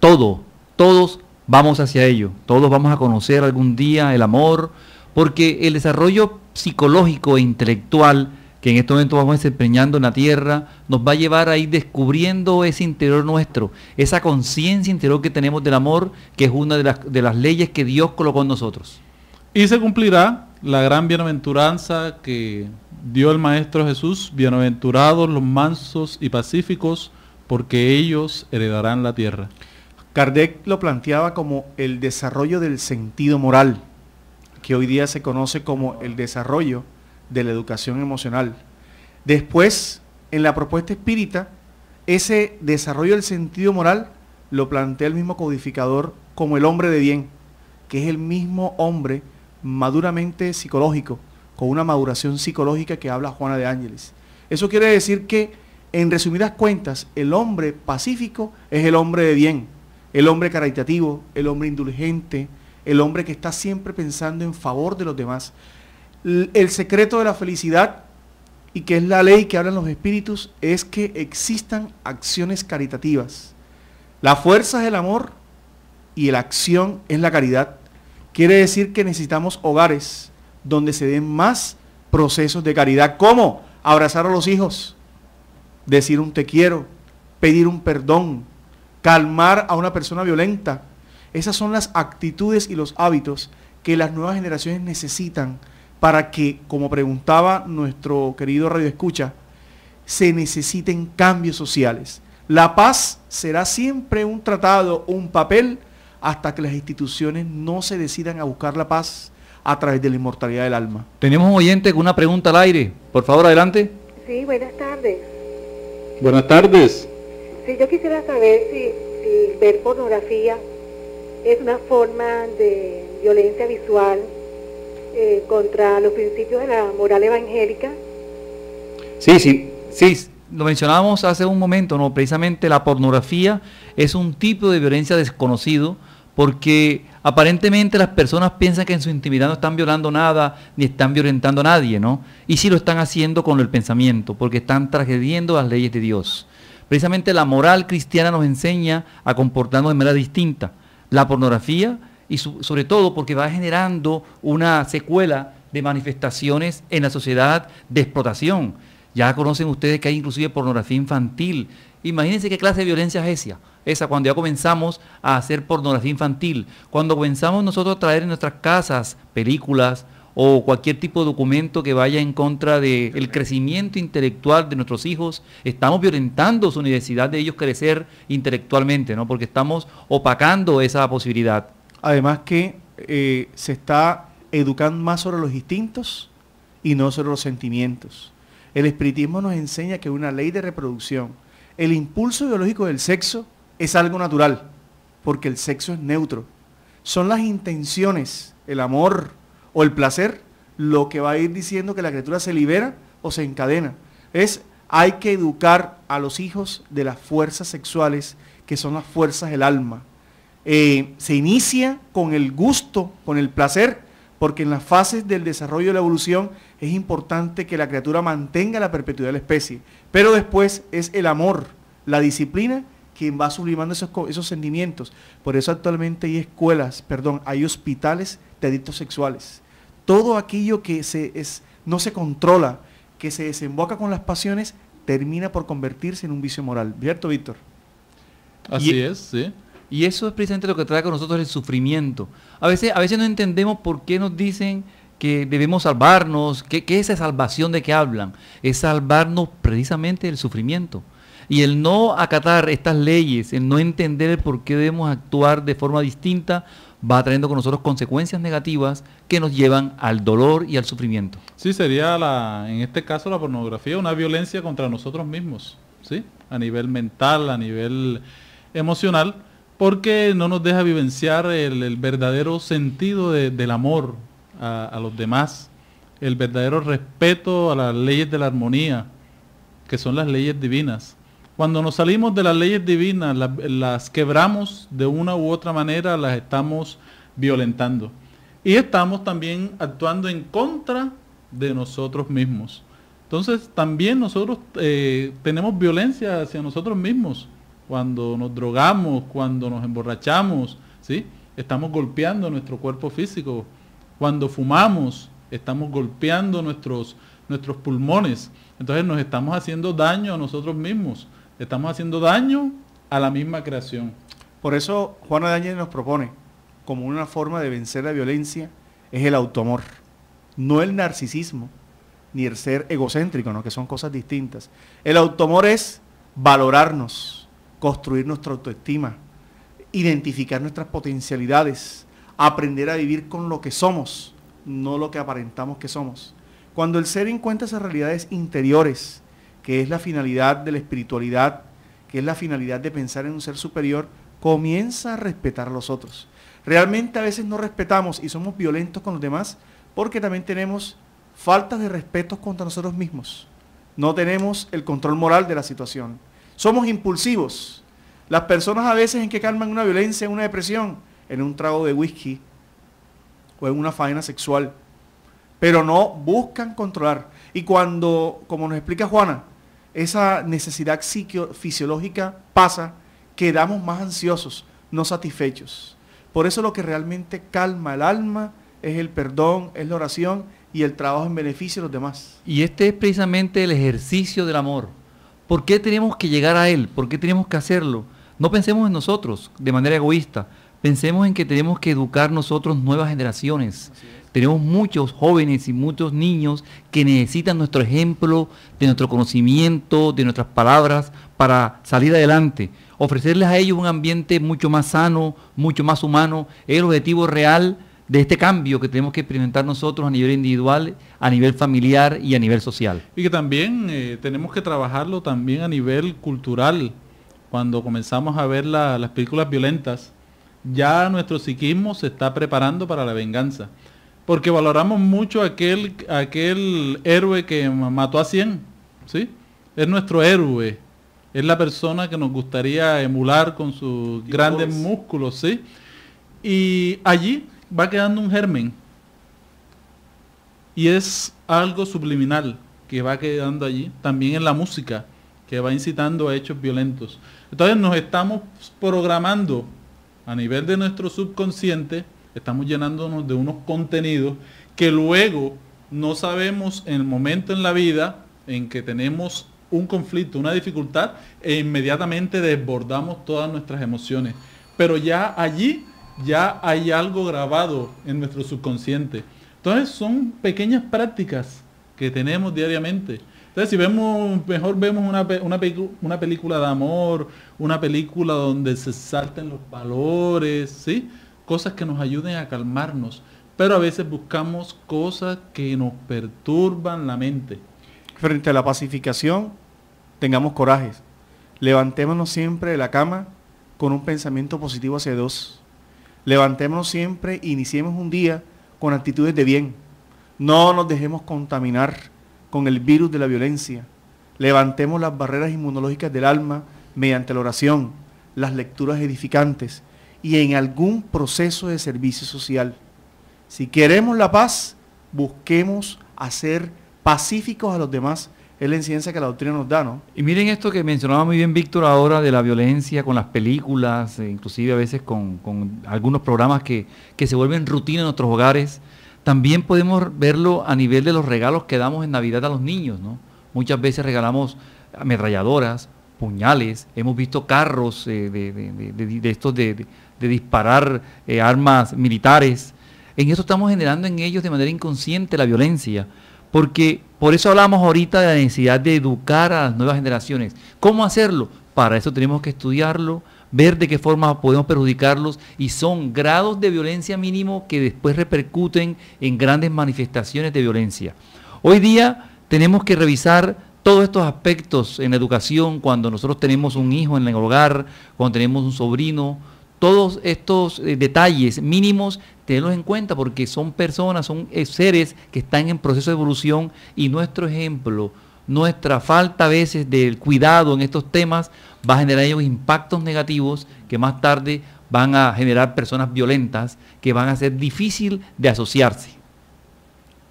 Todos vamos hacia ello, todos vamos a conocer algún día el amor, porque el desarrollo psicológico e intelectual que en este momento vamos desempeñando en la Tierra, nos va a llevar a ir descubriendo ese interior nuestro, esa conciencia interior que tenemos del amor, que es una de las leyes que Dios colocó en nosotros. Y se cumplirá la gran bienaventuranza que dio el Maestro Jesús: bienaventurados los mansos y pacíficos, porque ellos heredarán la tierra. Kardec lo planteaba como el desarrollo del sentido moral, que hoy día se conoce como el desarrollo de la educación emocional. Después, en la propuesta espírita, ese desarrollo del sentido moral lo plantea el mismo codificador como el hombre de bien, que es el mismo hombre maduramente psicológico, con una maduración psicológica que habla Juana de Ángeles. Eso quiere decir que, en resumidas cuentas, el hombre pacífico es el hombre de bien, el hombre caritativo, el hombre indulgente, el hombre que está siempre pensando en favor de los demás. El secreto de la felicidad, y que es la ley que hablan los espíritus, es que existan acciones caritativas. La fuerza es el amor y la acción es la caridad. Quiere decir que necesitamos hogares donde se den más procesos de caridad. ¿Cómo? Abrazar a los hijos, decir un te quiero, pedir un perdón, calmar a una persona violenta. Esas son las actitudes y los hábitos que las nuevas generaciones necesitan para que, como preguntaba nuestro querido Radio Escucha, se necesiten cambios sociales. La paz será siempre un tratado, un papel, hasta que las instituciones no se decidan a buscar la paz, a través de la inmortalidad del alma. Tenemos un oyente con una pregunta al aire. Por favor, adelante. Sí, buenas tardes. Buenas tardes. Sí, yo quisiera saber si ver pornografía es una forma de violencia visual contra los principios de la moral evangélica. Sí, lo mencionábamos hace un momento, ¿no? Precisamente la pornografía es un tipo de violencia desconocido, porque aparentemente las personas piensan que en su intimidad no están violando nada, ni están violentando a nadie, ¿no? Y sí lo están haciendo con el pensamiento, porque están transgrediendo las leyes de Dios. Precisamente la moral cristiana nos enseña a comportarnos de manera distinta. La pornografía, y sobre todo porque va generando una secuela de manifestaciones en la sociedad de explotación. Ya conocen ustedes que hay inclusive pornografía infantil. Imagínense qué clase de violencia es esa cuando ya comenzamos a hacer pornografía infantil. Cuando comenzamos nosotros a traer en nuestras casas películas o cualquier tipo de documento que vaya en contra del crecimiento intelectual de nuestros hijos, estamos violentando su necesidad de ellos crecer intelectualmente, ¿no? Porque estamos opacando esa posibilidad. Además que se está educando más sobre los instintos y no sobre los sentimientos. El espiritismo nos enseña que una ley de reproducción, el impulso biológico del sexo es algo natural, porque el sexo es neutro. Son las intenciones, el amor o el placer, lo que va a ir diciendo que la criatura se libera o se encadena. Hay que educar a los hijos de las fuerzas sexuales, que son las fuerzas del alma. Se inicia con el gusto, con el placer, porque en las fases del desarrollo de la evolución es importante que la criatura mantenga la perpetuidad de la especie, pero después es el amor, la disciplina, quien va sublimando esos sentimientos. Por eso actualmente hay hospitales de adictos sexuales. Todo aquello que no se controla, que se desemboca con las pasiones, termina por convertirse en un vicio moral. ¿Cierto, Víctor? Así es, sí. Y eso es precisamente lo que trae con nosotros el sufrimiento. A veces no entendemos por qué nos dicen que debemos salvarnos, que esa salvación de que hablan, es salvarnos precisamente del sufrimiento. Y el no acatar estas leyes, el no entender el por qué debemos actuar de forma distinta, va trayendo con nosotros consecuencias negativas que nos llevan al dolor y al sufrimiento. Sí, sería en este caso la pornografía, una violencia contra nosotros mismos, ¿sí? A nivel mental, a nivel emocional, porque no nos deja vivenciar el verdadero sentido del amor a los demás, el verdadero respeto a las leyes de la armonía, que son las leyes divinas. Cuando nos salimos de las leyes divinas, las quebramos de una u otra manera, las estamos violentando. Y estamos también actuando en contra de nosotros mismos. Entonces, también nosotros tenemos violencia hacia nosotros mismos. Cuando nos drogamos, cuando nos emborrachamos, ¿sí? Estamos golpeando nuestro cuerpo físico. Cuando fumamos, estamos golpeando nuestros pulmones. Entonces nos estamos haciendo daño a nosotros mismos. Estamos haciendo daño a la misma creación. Por eso Juana de Áñez nos propone, como una forma de vencer la violencia, es el autoamor. No el narcisismo, ni el ser egocéntrico, ¿no? Que son cosas distintas. El autoamor es valorarnos, construir nuestra autoestima, identificar nuestras potencialidades, aprender a vivir con lo que somos, no lo que aparentamos que somos. Cuando el ser encuentra esas realidades interiores, que es la finalidad de la espiritualidad, que es la finalidad de pensar en un ser superior, comienza a respetar a los otros. Realmente a veces no respetamos y somos violentos con los demás porque también tenemos faltas de respeto contra nosotros mismos. No tenemos el control moral de la situación. Somos impulsivos. Las personas a veces en que calman una violencia, una depresión, en un trago de whisky o en una faena sexual, pero no buscan controlar. Y cuando, como nos explica Juana, esa necesidad fisiológica pasa, quedamos más ansiosos, no satisfechos. Por eso lo que realmente calma el alma es el perdón, es la oración y el trabajo en beneficio de los demás. Y este es precisamente el ejercicio del amor. ¿Por qué tenemos que llegar a él? ¿Por qué tenemos que hacerlo? No pensemos en nosotros de manera egoísta. Pensemos en que tenemos que educar nosotros nuevas generaciones. Tenemos muchos jóvenes y muchos niños que necesitan nuestro ejemplo, de nuestro conocimiento, de nuestras palabras para salir adelante. Ofrecerles a ellos un ambiente mucho más sano, mucho más humano, es el objetivo real de este cambio que tenemos que experimentar nosotros a nivel individual, a nivel familiar y a nivel social. Y que también tenemos que trabajarlo también a nivel cultural. Cuando comenzamos a ver las películas violentas, ya nuestro psiquismo se está preparando para la venganza. Porque valoramos mucho aquel héroe que mató a 100, ¿sí? Es nuestro héroe, es la persona que nos gustaría emular con sus grandes músculos, ¿sí? Y allí va quedando un germen. Y es algo subliminal que va quedando allí, también en la música, que va incitando a hechos violentos. Entonces nos estamos programando a nivel de nuestro subconsciente, estamos llenándonos de unos contenidos que luego no sabemos en el momento en la vida en que tenemos un conflicto, una dificultad, e inmediatamente desbordamos todas nuestras emociones. Pero ya allí, ya hay algo grabado en nuestro subconsciente. Entonces son pequeñas prácticas que tenemos diariamente. Entonces si mejor vemos una película de amor, una película donde se salten los valores, ¿sí? Cosas que nos ayuden a calmarnos. Pero a veces buscamos cosas que nos perturban la mente. Frente a la pacificación, tengamos coraje. Levantémonos siempre de la cama con un pensamiento positivo hacia Dios. Levantémonos siempre e iniciemos un día con actitudes de bien. No nos dejemos contaminar con el virus de la violencia. Levantemos las barreras inmunológicas del alma mediante la oración, las lecturas edificantes y en algún proceso de servicio social. Si queremos la paz, busquemos hacer pacíficos a los demás. Es la enseñanza que la doctrina nos da, ¿no? Y miren esto que mencionaba muy bien Víctor ahora de la violencia con las películas, inclusive a veces con algunos programas que se vuelven rutina en nuestros hogares. También podemos verlo a nivel de los regalos que damos en Navidad a los niños, ¿no? Muchas veces regalamos ametralladoras, puñales, hemos visto carros de estos de disparar armas militares. En eso estamos generando en ellos de manera inconsciente la violencia, porque por eso hablamos ahorita de la necesidad de educar a las nuevas generaciones. ¿Cómo hacerlo? Para eso tenemos que estudiarlo, ver de qué forma podemos perjudicarlos, y son grados de violencia mínimo que después repercuten en grandes manifestaciones de violencia. Hoy día tenemos que revisar todos estos aspectos en la educación, cuando nosotros tenemos un hijo en el hogar, cuando tenemos un sobrino, todos estos detalles mínimos, tenerlos en cuenta porque son personas, son seres que están en proceso de evolución, y nuestro ejemplo, nuestra falta a veces del cuidado en estos temas va a generar ellos impactos negativos que más tarde van a generar personas violentas que van a ser difícil de asociarse.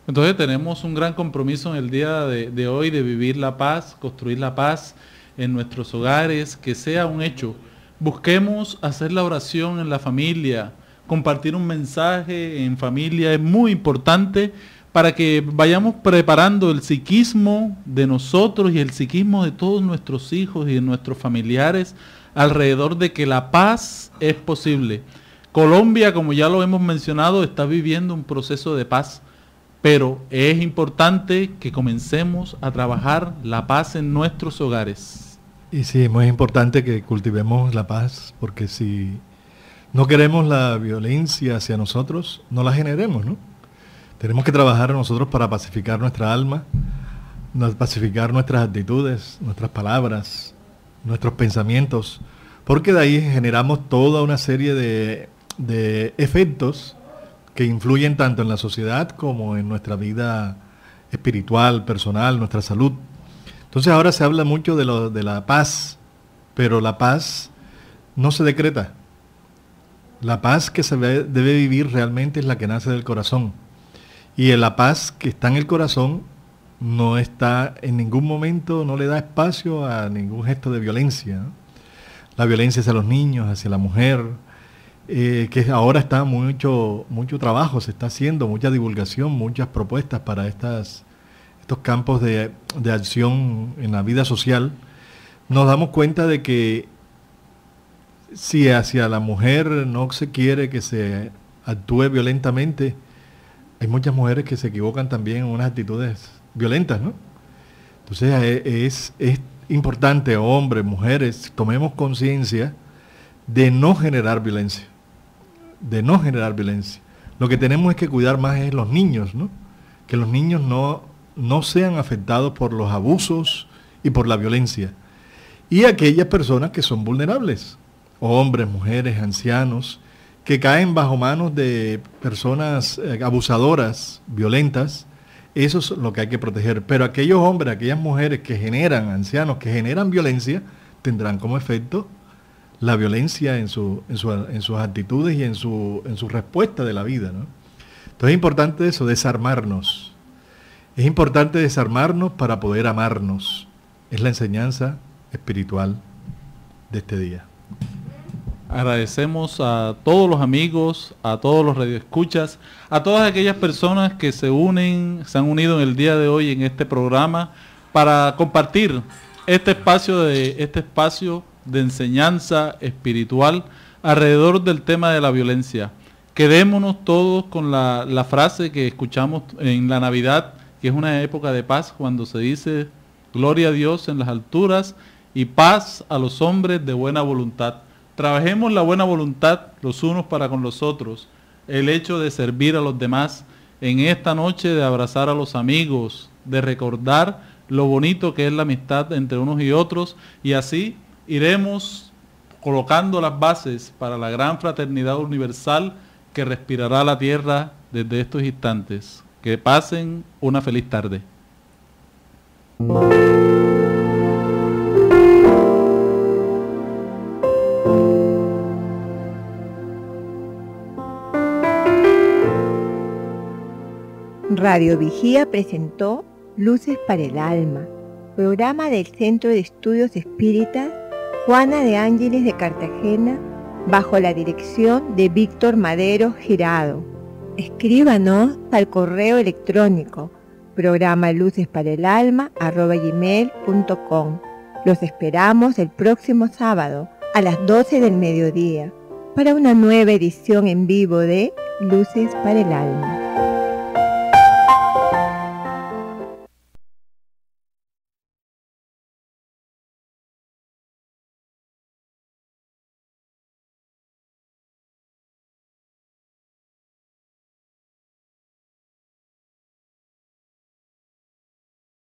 Entonces tenemos un gran compromiso en el día de hoy de vivir la paz, construir la paz en nuestros hogares, que sea un hecho. Busquemos hacer la oración en la familia, compartir un mensaje en familia es muy importante para que vayamos preparando el psiquismo de nosotros y el psiquismo de todos nuestros hijos y de nuestros familiares alrededor de que la paz es posible. Colombia, como ya lo hemos mencionado, está viviendo un proceso de paz, pero es importante que comencemos a trabajar la paz en nuestros hogares. Y sí, es muy importante que cultivemos la paz, porque si no queremos la violencia hacia nosotros, no la generemos, ¿no? Tenemos que trabajar nosotros para pacificar nuestra alma, pacificar nuestras actitudes, nuestras palabras, nuestros pensamientos, porque de ahí generamos toda una serie de efectos que influyen tanto en la sociedad como en nuestra vida espiritual, personal, nuestra salud. Entonces ahora se habla mucho de la paz, pero la paz no se decreta. La paz que se debe vivir realmente es la que nace del corazón. Y la paz que está en el corazón no está en ningún momento, no le da espacio a ningún gesto de violencia, ¿no? La violencia hacia los niños, hacia la mujer, que ahora está mucho trabajo, se está haciendo, mucha divulgación, muchas propuestas para estos campos de acción en la vida social. Nos damos cuenta de que si hacia la mujer no se quiere que se actúe violentamente, hay muchas mujeres que se equivocan también en unas actitudes violentas, ¿no? Entonces es importante, hombres, mujeres, tomemos conciencia de no generar violencia, Lo que tenemos es que cuidar más es los niños, ¿no? Que los niños no sean afectados por los abusos y por la violencia. Y aquellas personas que son vulnerables, hombres, mujeres, ancianos, que caen bajo manos de personas abusadoras, violentas, eso es lo que hay que proteger. Pero aquellos hombres, aquellas mujeres que generan, ancianos, que generan violencia, tendrán como efecto la violencia en sus actitudes y en su respuesta de la vida, ¿no? Entonces es importante eso, desarmarnos. Es importante desarmarnos para poder amarnos. Es la enseñanza espiritual de este día. Agradecemos a todos los amigos, a todos los radioescuchas, a todas aquellas personas que se han unido en el día de hoy en este programa para compartir este espacio de enseñanza espiritual alrededor del tema de la violencia. Quedémonos todos con la frase que escuchamos en la Navidad, que es una época de paz, cuando se dice gloria a Dios en las alturas y paz a los hombres de buena voluntad. Trabajemos la buena voluntad los unos para con los otros, el hecho de servir a los demás, en esta noche de abrazar a los amigos, de recordar lo bonito que es la amistad entre unos y otros, y así iremos colocando las bases para la gran fraternidad universal que respirará la tierra desde estos instantes. Que pasen una feliz tarde. Radio Vigía presentó Luces para el Alma, programa del Centro de Estudios Espíritas Juana de Ángeles de Cartagena, bajo la dirección de Víctor Madero Girado. Escríbanos al correo electrónico programalucesparaalalma@gmail.com. Los esperamos el próximo sábado a las 12 del mediodía para una nueva edición en vivo de Luces para el Alma.